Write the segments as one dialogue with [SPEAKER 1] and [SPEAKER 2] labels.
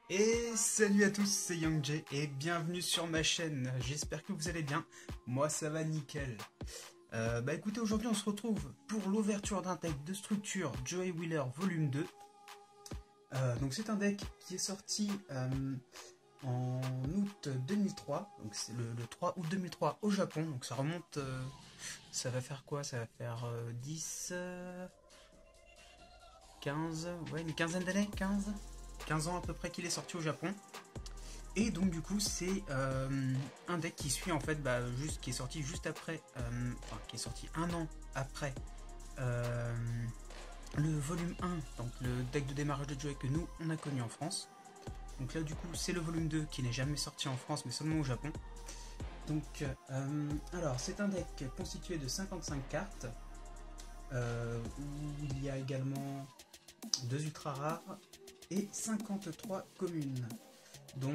[SPEAKER 1] Et salut à tous, c'est YangJ et bienvenue sur ma chaîne. J'espère que vous allez bien. Moi ça va nickel. Écoutez, aujourd'hui on se retrouve pour l'ouverture d'un deck de structure Joey Wheeler volume 2. Donc c'est un deck qui est sorti en août 2003. Donc c'est le 3 août 2003 au Japon. Donc ça remonte, ça va faire quoi? Ça va faire 10, 15, ouais, une quinzaine d'années, 15 ans à peu près qu'il est sorti au Japon. Et donc du coup c'est un deck qui suit en fait qui est sorti juste après, qui est sorti un an après le volume 1, donc le deck de démarrage de Joey que nous on a connu en France. Donc là du coup c'est le volume 2 qui n'est jamais sorti en France mais seulement au Japon. Donc alors c'est un deck constitué de 55 cartes où il y a également 2 ultra rares et 53 communes, dont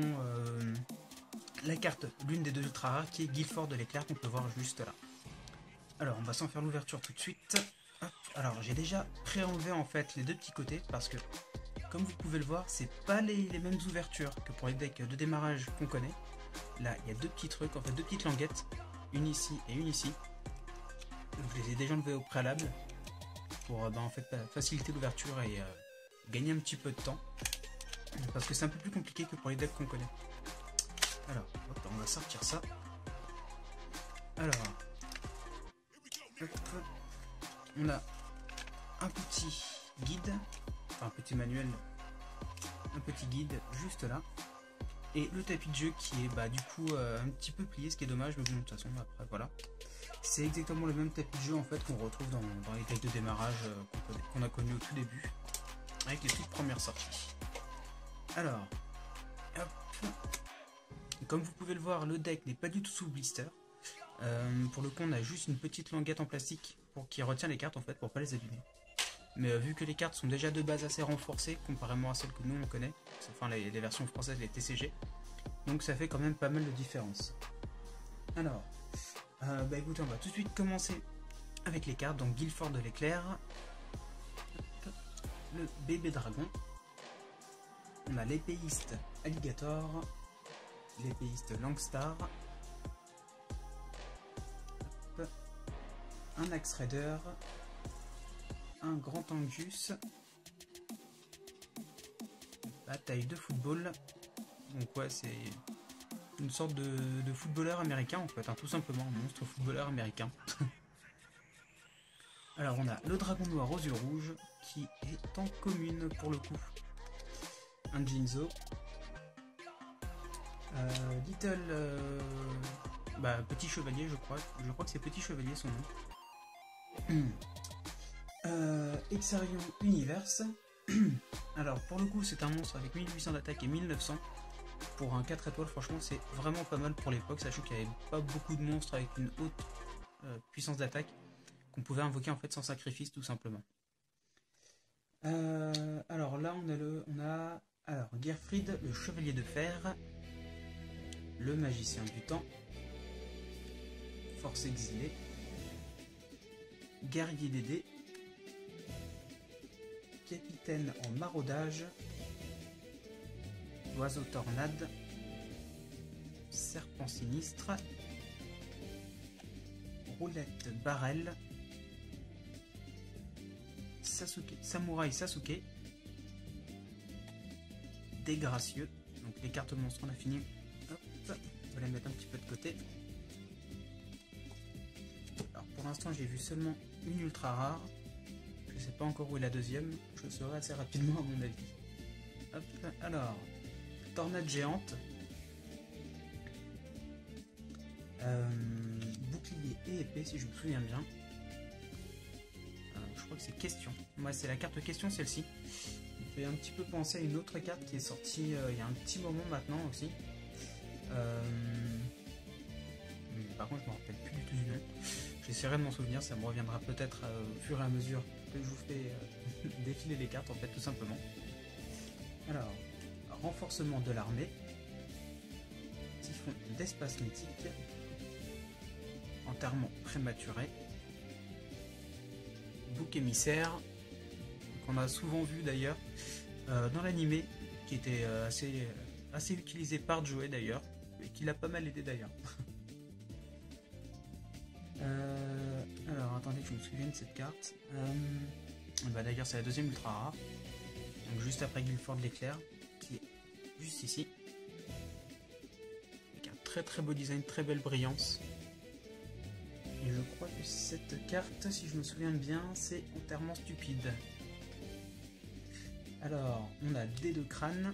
[SPEAKER 1] la carte, l'une des 2 ultra rares qui est Guilford de l'éclair qu'on peut voir juste là. Alors on va s'en faire l'ouverture tout de suite. Hop. Alors j'ai déjà pré-enlevé en fait les 2 petits côtés parce que comme vous pouvez le voir c'est pas les mêmes ouvertures que pour les decks de démarrage qu'on connaît. Là il y a 2 petits trucs, en fait 2 petites languettes, une ici et une ici. Donc, je les ai déjà enlevées au préalable pour en fait faciliter l'ouverture et gagner un petit peu de temps parce que c'est un peu plus compliqué que pour les decks qu'on connaît. Alors hop, on va sortir ça. Alors hop, on a un petit guide, enfin un petit manuel, un petit guide juste là, et le tapis de jeu qui est du coup un petit peu plié, ce qui est dommage, mais bon de toute façon après voilà, c'est exactement le même tapis de jeu en fait qu'on retrouve dans les decks de démarrage qu'on a connu au tout début avec les toutes premières sorties. Alors hop, comme vous pouvez le voir, le deck n'est pas du tout sous blister. Pour le coup on a juste une petite languette en plastique qui retient les cartes en fait pour pas les abîmer. Mais vu que les cartes sont déjà de base assez renforcées comparément à celles que nous on connaît, enfin les versions françaises, les TCG, donc ça fait quand même pas mal de différence. Alors écoutez, on va tout de suite commencer avec les cartes. Donc Guilford de l'éclair, le bébé dragon, on a l'épéiste alligator, l'épéiste langstar, un axe raider, un grand angus, bataille de football. Donc ouais, c'est une sorte de footballeur américain en fait, tout simplement un monstre footballeur américain. Alors on a le dragon noir aux yeux rouges qui est en commune pour le coup, un Jinzo, Little petit chevalier, je crois que c'est petit chevalier son nom. Exarion Universe. Alors pour le coup c'est un monstre avec 1800 d'attaque et 1900 pour un 4 étoiles. Franchement c'est vraiment pas mal pour l'époque, sachant qu'il n'y avait pas beaucoup de monstres avec une haute puissance d'attaque qu'on pouvait invoquer en fait sans sacrifice tout simplement. Alors là on a Gearfried le chevalier de fer, le magicien du temps, force exilée, guerrier Dédé, capitaine en maraudage, oiseau tornade, serpent sinistre, roulette barrel, samouraï Sasuke, dégracieux. Donc les cartes monstres on a fini. Hop, on va les mettre un petit peu de côté. Alors pour l'instant j'ai vu seulement une ultra rare. Je sais pas encore où est la deuxième. Je le saurai assez rapidement à mon avis. Hop, alors tornade géante, bouclier et épée si je me souviens bien. Je crois que c'est question. Moi c'est la carte question celle-ci. Il fait un petit peu penser à une autre carte qui est sortie il y a un petit moment maintenant aussi. Par contre je me rappelle plus du tout du nom. J'essaierai de m'en souvenir, ça me reviendra peut-être au fur et à mesure que je vous fais défiler les cartes en fait tout simplement. Alors, renforcement de l'armée, typhon d'espace mythique, enterrement prématuré, bouc émissaire, qu'on a souvent vu d'ailleurs dans l'animé, qui était assez utilisé par Joey d'ailleurs, et qui l'a pas mal aidé d'ailleurs. Alors attendez que je me souvienne de cette carte. Bah d'ailleurs c'est la deuxième ultra rare. Donc juste après Guilford l'éclair, qui est juste ici. Avec un très très beau design, très belle brillance. Et je crois que cette carte, si je me souviens bien, c'est enterrement stupide. Alors, on a des deux crânes,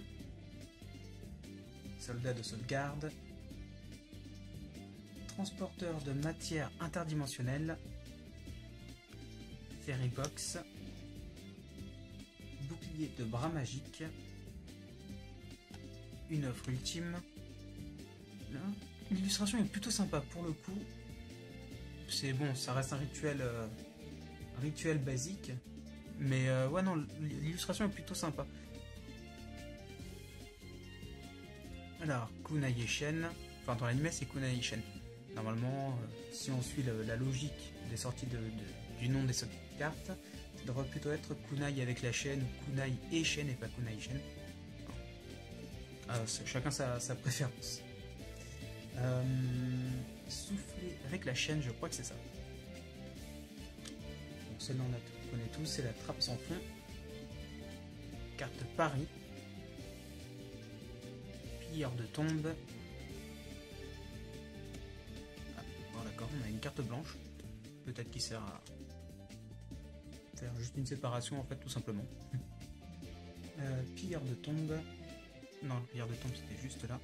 [SPEAKER 1] soldat de sauvegarde, transporteur de matière interdimensionnelle, Fairy Box, bouclier de bras magique, une offre ultime. L'illustration est plutôt sympa pour le coup. C'est bon, ça reste un rituel basique, mais ouais non, l'illustration est plutôt sympa. Alors, Kunai Shen, enfin dans l'anime c'est Kunai Shen. Normalement, si on suit la logique des sorties du nom des cartes, ça devrait plutôt être Kunai avec la chaîne, Kunai et Shen et pas Kunai Shen. Chacun sa préférence. Souffler avec la chaîne, je crois que c'est ça. Donc celle-là on connaît tous, c'est la trappe sans fond. Carte Paris. Pilleur de tombe. Ah, bon d'accord, on a une carte blanche. Peut-être qui sert à faire juste une séparation en fait, tout simplement. Pilleur de tombe. Non, le pilleur de tombe c'était juste là.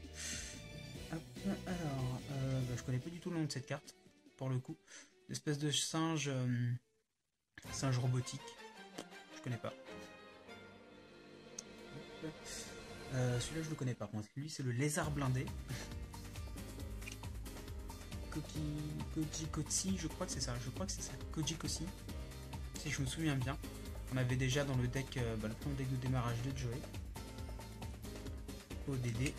[SPEAKER 1] Hop, alors, je connais pas du tout le nom de cette carte, pour le coup. L'espèce de singe robotique. Je connais pas. Celui-là je le connais pas. Lui c'est le lézard blindé. Koji Kotsi, je crois que c'est ça. Koji Kotsi, si je me souviens bien. On avait déjà dans le deck, le premier deck de démarrage de Joey. ODD.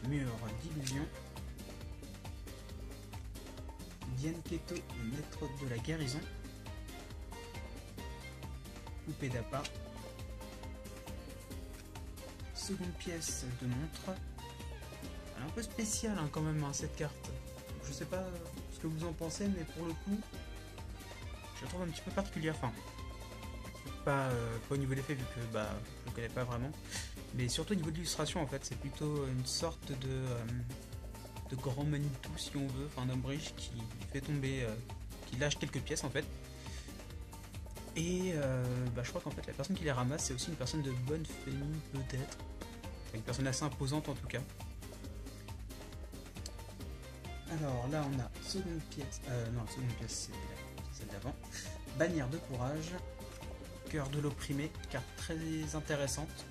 [SPEAKER 1] Mur d'illusion. Diane Keto, maître de la guérison. Poupée d'appât. Seconde pièce de montre. Elle est un peu spéciale hein, quand même hein, cette carte. Je sais pas ce que vous en pensez, mais pour le coup, je la trouve un petit peu particulière. Enfin, pas au niveau d'effet vu que je ne connais pas vraiment, mais surtout au niveau de l'illustration en fait, c'est plutôt une sorte de grand Manitou si on veut, enfin d'un bridge qui fait tomber, qui lâche quelques pièces en fait. Et je crois qu'en fait la personne qui les ramasse c'est aussi une personne de bonne famille peut-être, une personne assez imposante en tout cas. Alors là on a seconde pièce, seconde pièce c'est celle d'avant, bannière de courage, cœur de l'opprimé, carte très intéressante,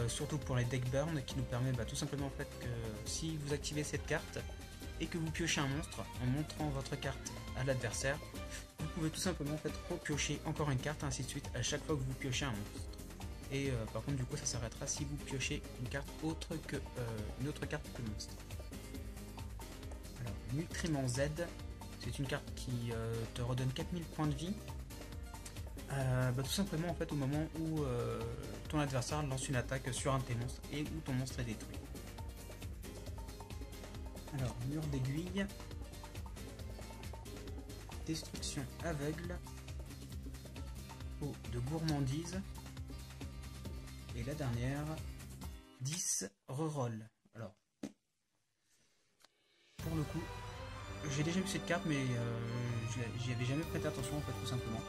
[SPEAKER 1] surtout pour les deck burn qui nous permet tout simplement en fait que si vous activez cette carte et que vous piochez un monstre en montrant votre carte à l'adversaire, vous pouvez tout simplement en fait repiocher encore une carte ainsi de suite à chaque fois que vous piochez un monstre. Et par contre du coup ça s'arrêtera si vous piochez une carte autre que une autre carte que le monstre. Alors Nutriment Z, c'est une carte qui te redonne 4000 points de vie. Tout simplement en fait au moment où ton adversaire lance une attaque sur un de tes monstres et où ton monstre est détruit. Alors mur d'aiguille, destruction aveugle, eau de gourmandise et la dernière 10 reroll. Alors pour le coup j'ai déjà vu cette carte mais j'y avais jamais prêté attention en fait tout simplement.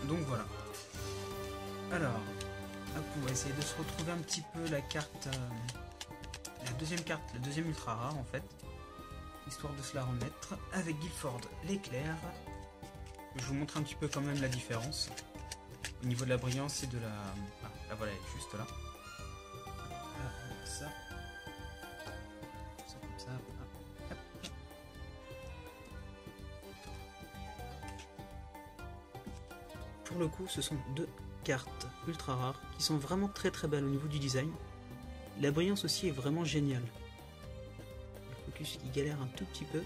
[SPEAKER 1] Donc voilà. Alors, hop, on va essayer de se retrouver un petit peu la carte, la deuxième ultra rare en fait, histoire de se la remettre avec Guilford l'éclair. Je vous montre un petit peu quand même la différence au niveau de la brillance et de la. Ah, voilà, elle est juste là. Ah, ça comme ça. Hop. Pour le coup, ce sont deux cartes ultra rares qui sont vraiment très très belles au niveau du design. La brillance aussi est vraiment géniale. Le focus qui galère un tout petit peu.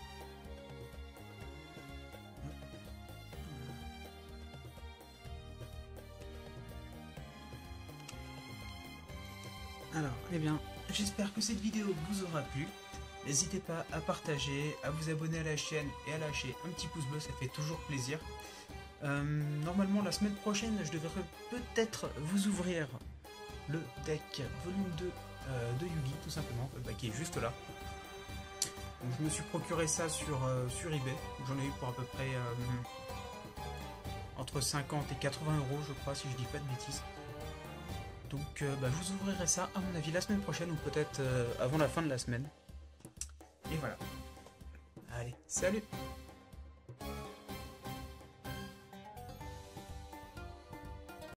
[SPEAKER 1] Alors, eh bien, j'espère que cette vidéo vous aura plu. N'hésitez pas à partager, à vous abonner à la chaîne et à lâcher un petit pouce bleu, ça fait toujours plaisir. Normalement, la semaine prochaine, je devrais peut-être vous ouvrir le deck volume 2 de Yugi, tout simplement, qui est juste là. Donc, je me suis procuré ça sur eBay. J'en ai eu pour à peu près entre 50 et 80 euros, je crois, si je dis pas de bêtises. Donc, je vous ouvrirai ça, à mon avis, la semaine prochaine ou peut-être avant la fin de la semaine. Et voilà. Allez, salut!